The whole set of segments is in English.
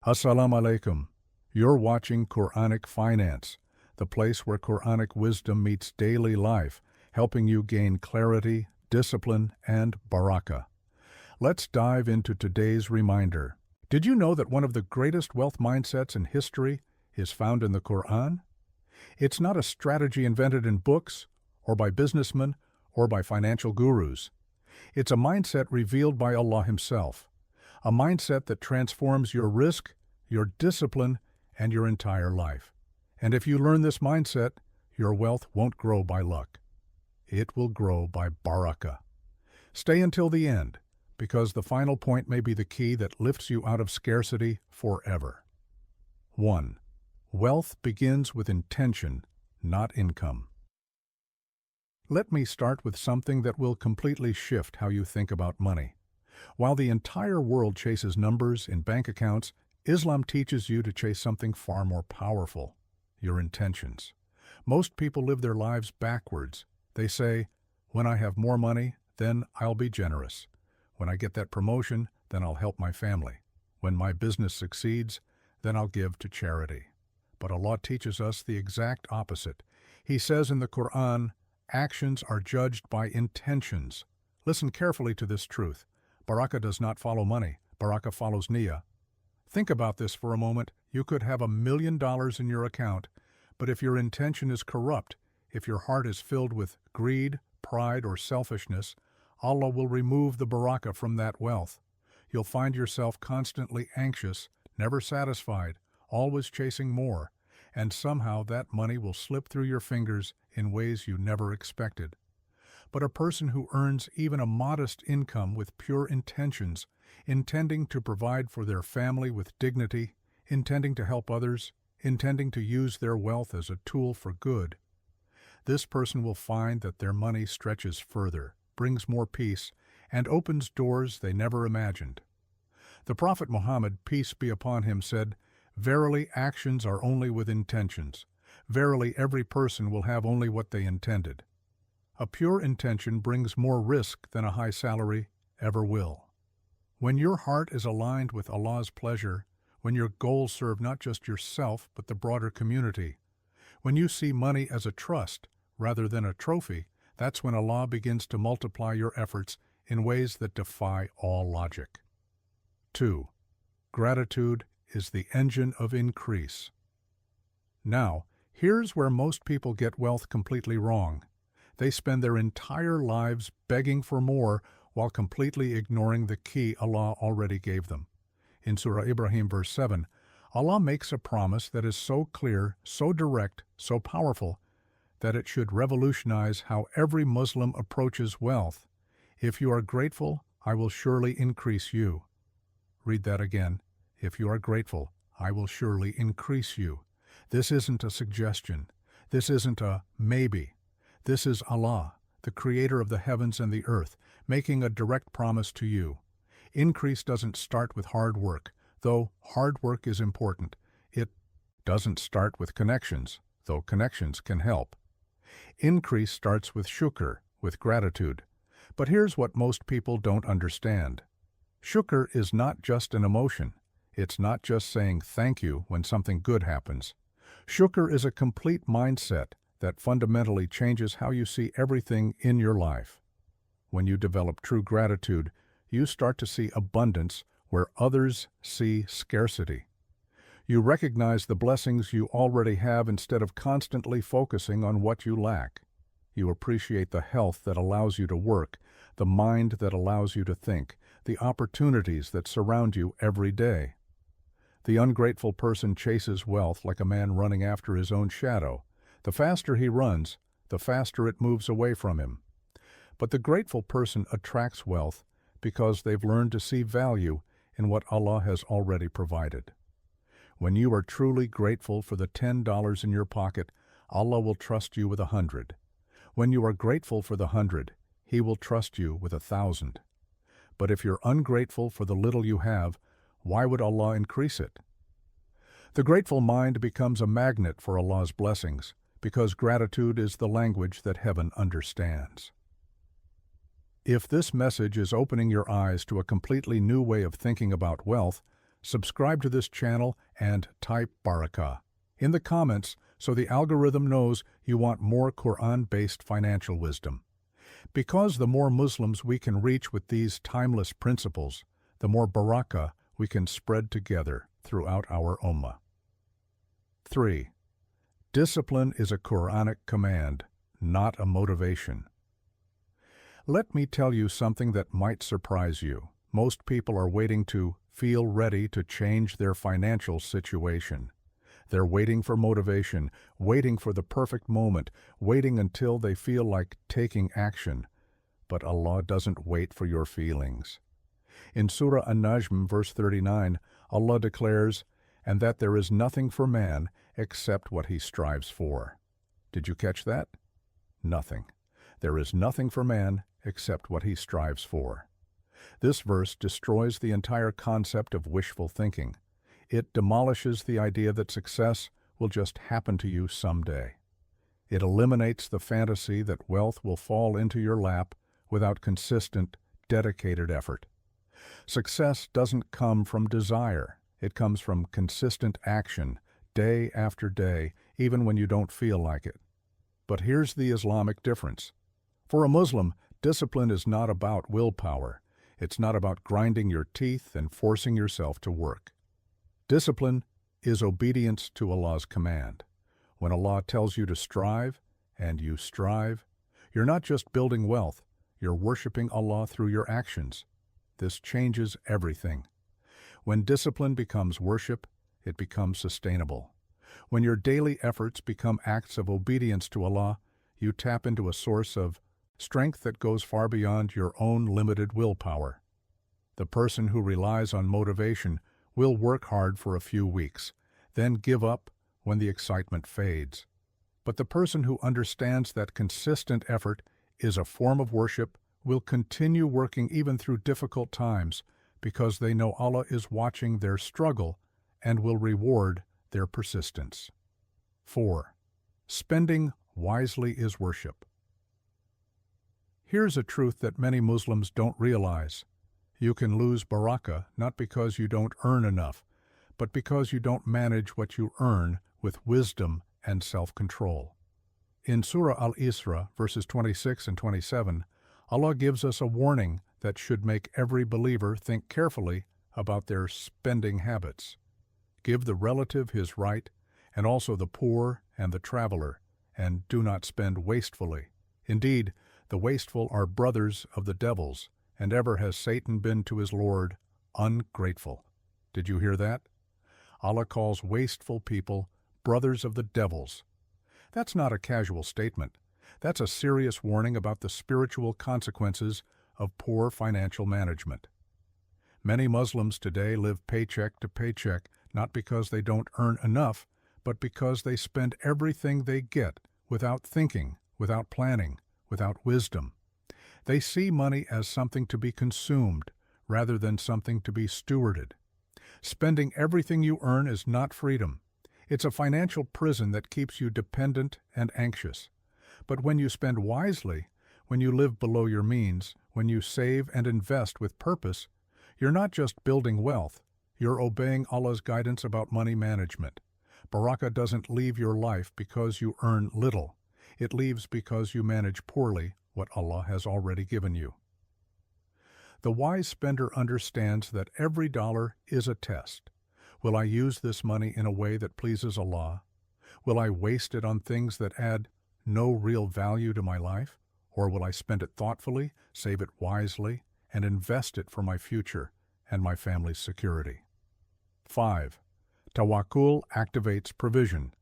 Assalamu alaikum. You're watching Quranic Finance, the place where Quranic wisdom meets daily life, helping you gain clarity, discipline, and barakah. Let's dive into today's reminder. Did you know that one of the greatest wealth mindsets in history is found in the Qur'an? It's not a strategy invented in books, or by businessmen, or by financial gurus. It's a mindset revealed by Allah Himself. A mindset that transforms your risk, your discipline, and your entire life. And if you learn this mindset, your wealth won't grow by luck. It will grow by barakah. Stay until the end, because the final point may be the key that lifts you out of scarcity forever. 1. Wealth begins with intention, not income. Let me start with something that will completely shift how you think about money. While the entire world chases numbers in bank accounts, Islam teaches you to chase something far more powerful: your intentions. Most people live their lives backwards. They say, when I have more money, then I'll be generous. When I get that promotion, then I'll help my family. When my business succeeds, then I'll give to charity. But Allah teaches us the exact opposite. He says in the Qur'an, actions are judged by intentions. Listen carefully to this truth. Barakah does not follow money. Barakah follows niyyah. Think about this for a moment. You could have $1 million in your account, but if your intention is corrupt, if your heart is filled with greed, pride, or selfishness, Allah will remove the barakah from that wealth. You'll find yourself constantly anxious, never satisfied, always chasing more, and somehow that money will slip through your fingers in ways you never expected. But a person who earns even a modest income with pure intentions, intending to provide for their family with dignity, intending to help others, intending to use their wealth as a tool for good, this person will find that their money stretches further, brings more peace, and opens doors they never imagined. The Prophet Muhammad, peace be upon him, said, "Verily, actions are only with intentions. Verily, every person will have only what they intended." A pure intention brings more risk than a high salary ever will. When your heart is aligned with Allah's pleasure, when your goals serve not just yourself but the broader community, when you see money as a trust rather than a trophy, that's when Allah begins to multiply your efforts in ways that defy all logic. 2. Gratitude is the engine of increase. Now, here's where most people get wealth completely wrong. They spend their entire lives begging for more while completely ignoring the key Allah already gave them. In Surah Ibrahim verse 7, Allah makes a promise that is so clear, so direct, so powerful, that it should revolutionize how every Muslim approaches wealth. If you are grateful, I will surely increase you. Read that again. If you are grateful, I will surely increase you. This isn't a suggestion. This isn't a maybe. This is Allah, the creator of the heavens and the earth, making a direct promise to you. Increase doesn't start with hard work, though hard work is important. It doesn't start with connections, though connections can help. Increase starts with shukr, with gratitude. But here's what most people don't understand. Shukr is not just an emotion. It's not just saying thank you when something good happens. Shukr is a complete mindset that fundamentally changes how you see everything in your life. When you develop true gratitude, you start to see abundance where others see scarcity. You recognize the blessings you already have instead of constantly focusing on what you lack. You appreciate the health that allows you to work, the mind that allows you to think, the opportunities that surround you every day. The ungrateful person chases wealth like a man running after his own shadow. The faster he runs, the faster it moves away from him. But the grateful person attracts wealth because they've learned to see value in what Allah has already provided. When you are truly grateful for the $10 in your pocket, Allah will trust you with 100. When you are grateful for the 100, He will trust you with 1,000. But if you're ungrateful for the little you have, why would Allah increase it? The grateful mind becomes a magnet for Allah's blessings, because gratitude is the language that heaven understands. If this message is opening your eyes to a completely new way of thinking about wealth, Subscribe to this channel and type Barakah in the comments so the algorithm knows you want more Quran-based financial wisdom. Because the more Muslims we can reach with these timeless principles, the more Barakah we can spread together throughout our ummah. 3. Discipline is a Quranic command, not a motivation. Let me tell you something that might surprise you. Most people are waiting to feel ready to change their financial situation. They're waiting for motivation, waiting for the perfect moment, waiting until they feel like taking action. But Allah doesn't wait for your feelings. In Surah An-Najm, verse 39, Allah declares, "And that there is nothing for man except what he strives for." Did you catch that? Nothing. There is nothing for man except what he strives for. This verse destroys the entire concept of wishful thinking. It demolishes the idea that success will just happen to you someday. It eliminates the fantasy that wealth will fall into your lap without consistent, dedicated effort. Success doesn't come from desire. It comes from consistent action, day after day, even when you don't feel like it. But here's the Islamic difference. For a Muslim, discipline is not about willpower. It's not about grinding your teeth and forcing yourself to work. Discipline is obedience to Allah's command. When Allah tells you to strive, and you strive, you're not just building wealth, you're worshiping Allah through your actions. This changes everything. When discipline becomes worship, it becomes sustainable. When your daily efforts become acts of obedience to Allah, you tap into a source of strength that goes far beyond your own limited willpower. The person who relies on motivation will work hard for a few weeks, then give up when the excitement fades. But the person who understands that consistent effort is a form of worship will continue working even through difficult times because they know Allah is watching their struggle and will reward their persistence. 4. Spending wisely is worship. Here's a truth that many Muslims don't realize. You can lose barakah not because you don't earn enough, but because you don't manage what you earn with wisdom and self-control. In Surah Al-Isra, verses 26 and 27, Allah gives us a warning that should make every believer think carefully about their spending habits. Give the relative his right, and also the poor and the traveler, and do not spend wastefully. Indeed, the wasteful are brothers of the devils, and ever has Satan been to his Lord ungrateful. Did you hear that? Allah calls wasteful people brothers of the devils. That's not a casual statement. That's a serious warning about the spiritual consequences of poor financial management. Many Muslims today live paycheck to paycheck, not because they don't earn enough, but because they spend everything they get without thinking, without planning, without wisdom. They see money as something to be consumed rather than something to be stewarded. Spending everything you earn is not freedom. It's a financial prison that keeps you dependent and anxious. But when you spend wisely, when you live below your means, when you save and invest with purpose, you're not just building wealth, you're obeying Allah's guidance about money management. Barakah doesn't leave your life because you earn little. It leaves because you manage poorly what Allah has already given you. The wise spender understands that every dollar is a test. Will I use this money in a way that pleases Allah? Will I waste it on things that add no real value to my life? Or will I spend it thoughtfully, save it wisely, and invest it for my future and my family's security? 5. Tawakkul activates provision.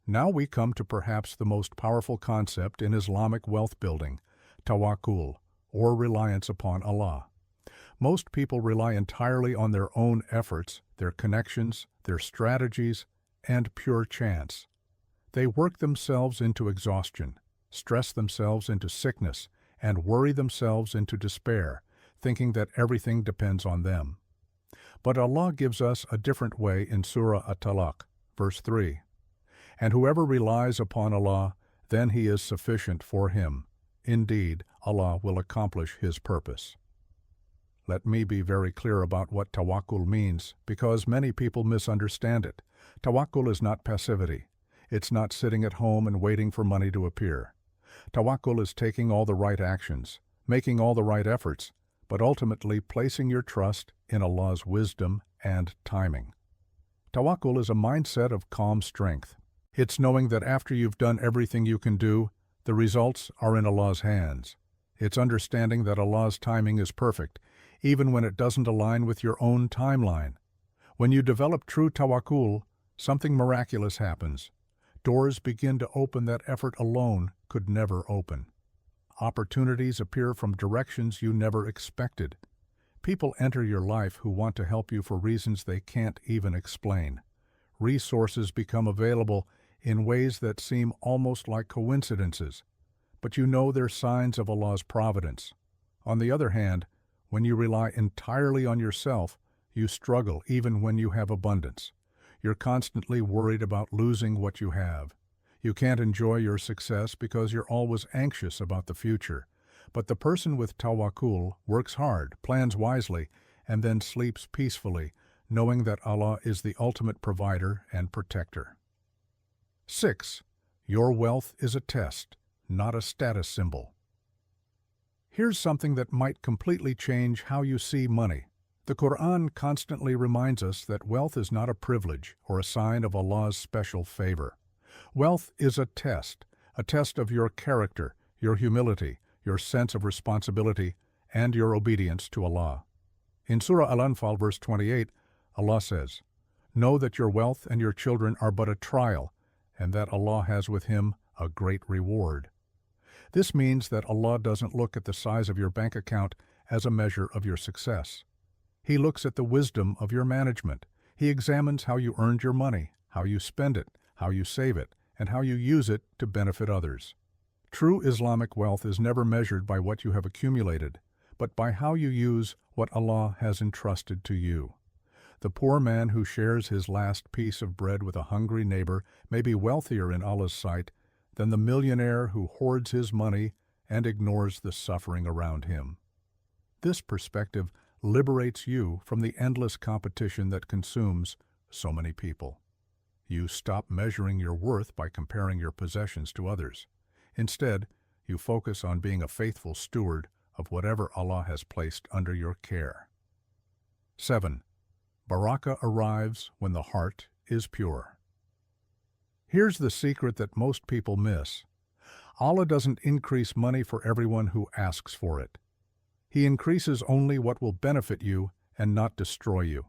Now we come to perhaps the most powerful concept in Islamic wealth building, tawakkul, or reliance upon Allah. Most people rely entirely on their own efforts, their connections, their strategies, and pure chance. They work themselves into exhaustion, stress themselves into sickness, and worry themselves into despair, thinking that everything depends on them. But Allah gives us a different way in Surah At-Talaq, verse 3. And whoever relies upon Allah, then He is sufficient for him. Indeed, Allah will accomplish His purpose. Let me be very clear about what tawakkul means, because many people misunderstand it. Tawakkul is not passivity. It's not sitting at home and waiting for money to appear. Tawakkul is taking all the right actions, making all the right efforts, but ultimately placing your trust in Allah's wisdom and timing. Tawakkul is a mindset of calm strength. It's knowing that after you've done everything you can do, the results are in Allah's hands. It's understanding that Allah's timing is perfect, even when it doesn't align with your own timeline. When you develop true tawakkul, something miraculous happens. Doors begin to open that effort alone could never open. Opportunities appear from directions you never expected. People enter your life who want to help you for reasons they can't even explain. Resources become available in ways that seem almost like coincidences, but you know they're signs of Allah's providence. On the other hand, when you rely entirely on yourself, you struggle even when you have abundance. You're constantly worried about losing what you have. You can't enjoy your success because you're always anxious about the future. But the person with tawakkul works hard, plans wisely, and then sleeps peacefully, knowing that Allah is the ultimate provider and protector. 6. Your wealth is a test, not a status symbol. Here's something that might completely change how you see money. The Qur'an constantly reminds us that wealth is not a privilege or a sign of Allah's special favor. Wealth is a test of your character, your humility, your sense of responsibility, and your obedience to Allah. In Surah Al-Anfal, verse 28, Allah says, "Know that your wealth and your children are but a trial, and that Allah has with Him a great reward." This means that Allah doesn't look at the size of your bank account as a measure of your success. He looks at the wisdom of your management. He examines how you earned your money, how you spend it, how you save it, and how you use it to benefit others. True Islamic wealth is never measured by what you have accumulated, but by how you use what Allah has entrusted to you. The poor man who shares his last piece of bread with a hungry neighbor may be wealthier in Allah's sight than the millionaire who hoards his money and ignores the suffering around him. This perspective liberates you from the endless competition that consumes so many people. You stop measuring your worth by comparing your possessions to others. Instead, you focus on being a faithful steward of whatever Allah has placed under your care. 7. Barakah arrives when the heart is pure. Here's the secret that most people miss. Allah doesn't increase money for everyone who asks for it. He increases only what will benefit you and not destroy you.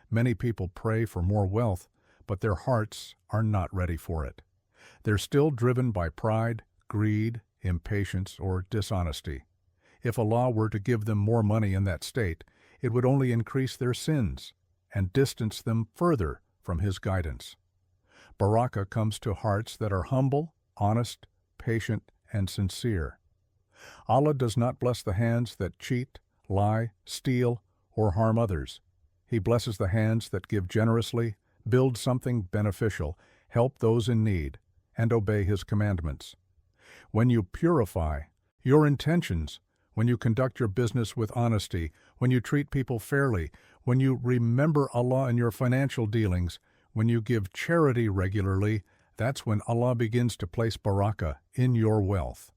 Many people pray for more wealth, but their hearts are not ready for it. They're still driven by pride, greed, impatience, or dishonesty. If Allah were to give them more money in that state, it would only increase their sins and distance them further from His guidance. Barakah comes to hearts that are humble, honest, patient, and sincere. Allah does not bless the hands that cheat, lie, steal, or harm others. He blesses the hands that give generously, build something beneficial, help those in need, and obey His commandments. When you purify your intentions, when you conduct your business with honesty, when you treat people fairly, when you remember Allah in your financial dealings, when you give charity regularly, that's when Allah begins to place barakah in your wealth.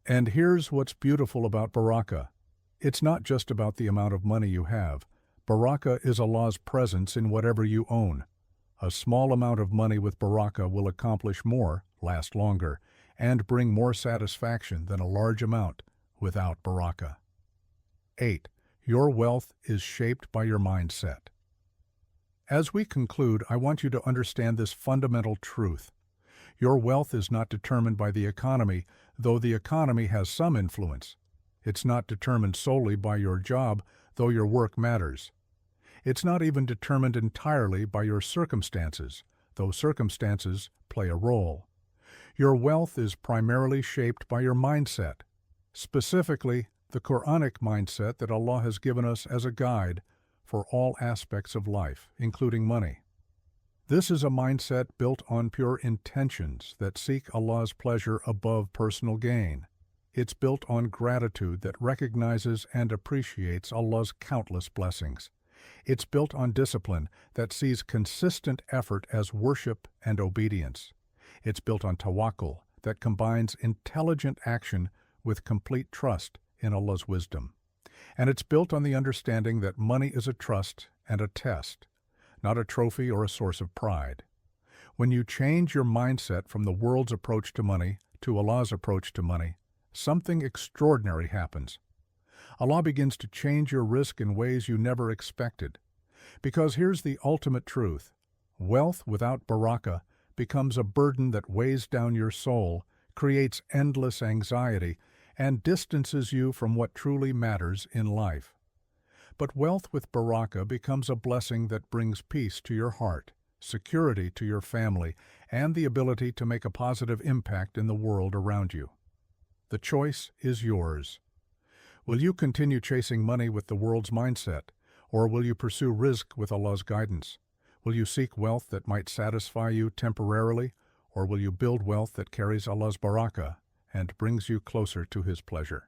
And here's what's beautiful about barakah. It's not just about the amount of money you have. Barakah is Allah's presence in whatever you own. A small amount of money with barakah will accomplish more, last longer, and bring more satisfaction than a large amount without barakah. 8. Your wealth is shaped by your mindset. As we conclude, I want you to understand this fundamental truth. Your wealth is not determined by the economy, though the economy has some influence. It's not determined solely by your job, though your work matters. It's not even determined entirely by your circumstances, though circumstances play a role. Your wealth is primarily shaped by your mindset, specifically the Quranic mindset that Allah has given us as a guide for all aspects of life, including money. This is a mindset built on pure intentions that seek Allah's pleasure above personal gain. It's built on gratitude that recognizes and appreciates Allah's countless blessings. It's built on discipline that sees consistent effort as worship and obedience. It's built on tawakkul that combines intelligent action with complete trust in Allah's wisdom. And it's built on the understanding that money is a trust and a test, not a trophy or a source of pride. When you change your mindset from the world's approach to money to Allah's approach to money, something extraordinary happens. Allah begins to change your rizq in ways you never expected. Because here's the ultimate truth. Wealth without barakah becomes a burden that weighs down your soul, creates endless anxiety, and distances you from what truly matters in life. But wealth with barakah becomes a blessing that brings peace to your heart, security to your family, and the ability to make a positive impact in the world around you. The choice is yours. Will you continue chasing money with the world's mindset, or will you pursue rizq with Allah's guidance? Will you seek wealth that might satisfy you temporarily, or will you build wealth that carries Allah's barakah and brings you closer to His pleasure?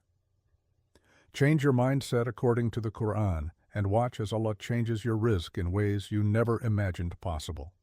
Change your mindset according to the Qur'an and watch as Allah changes your rizq in ways you never imagined possible.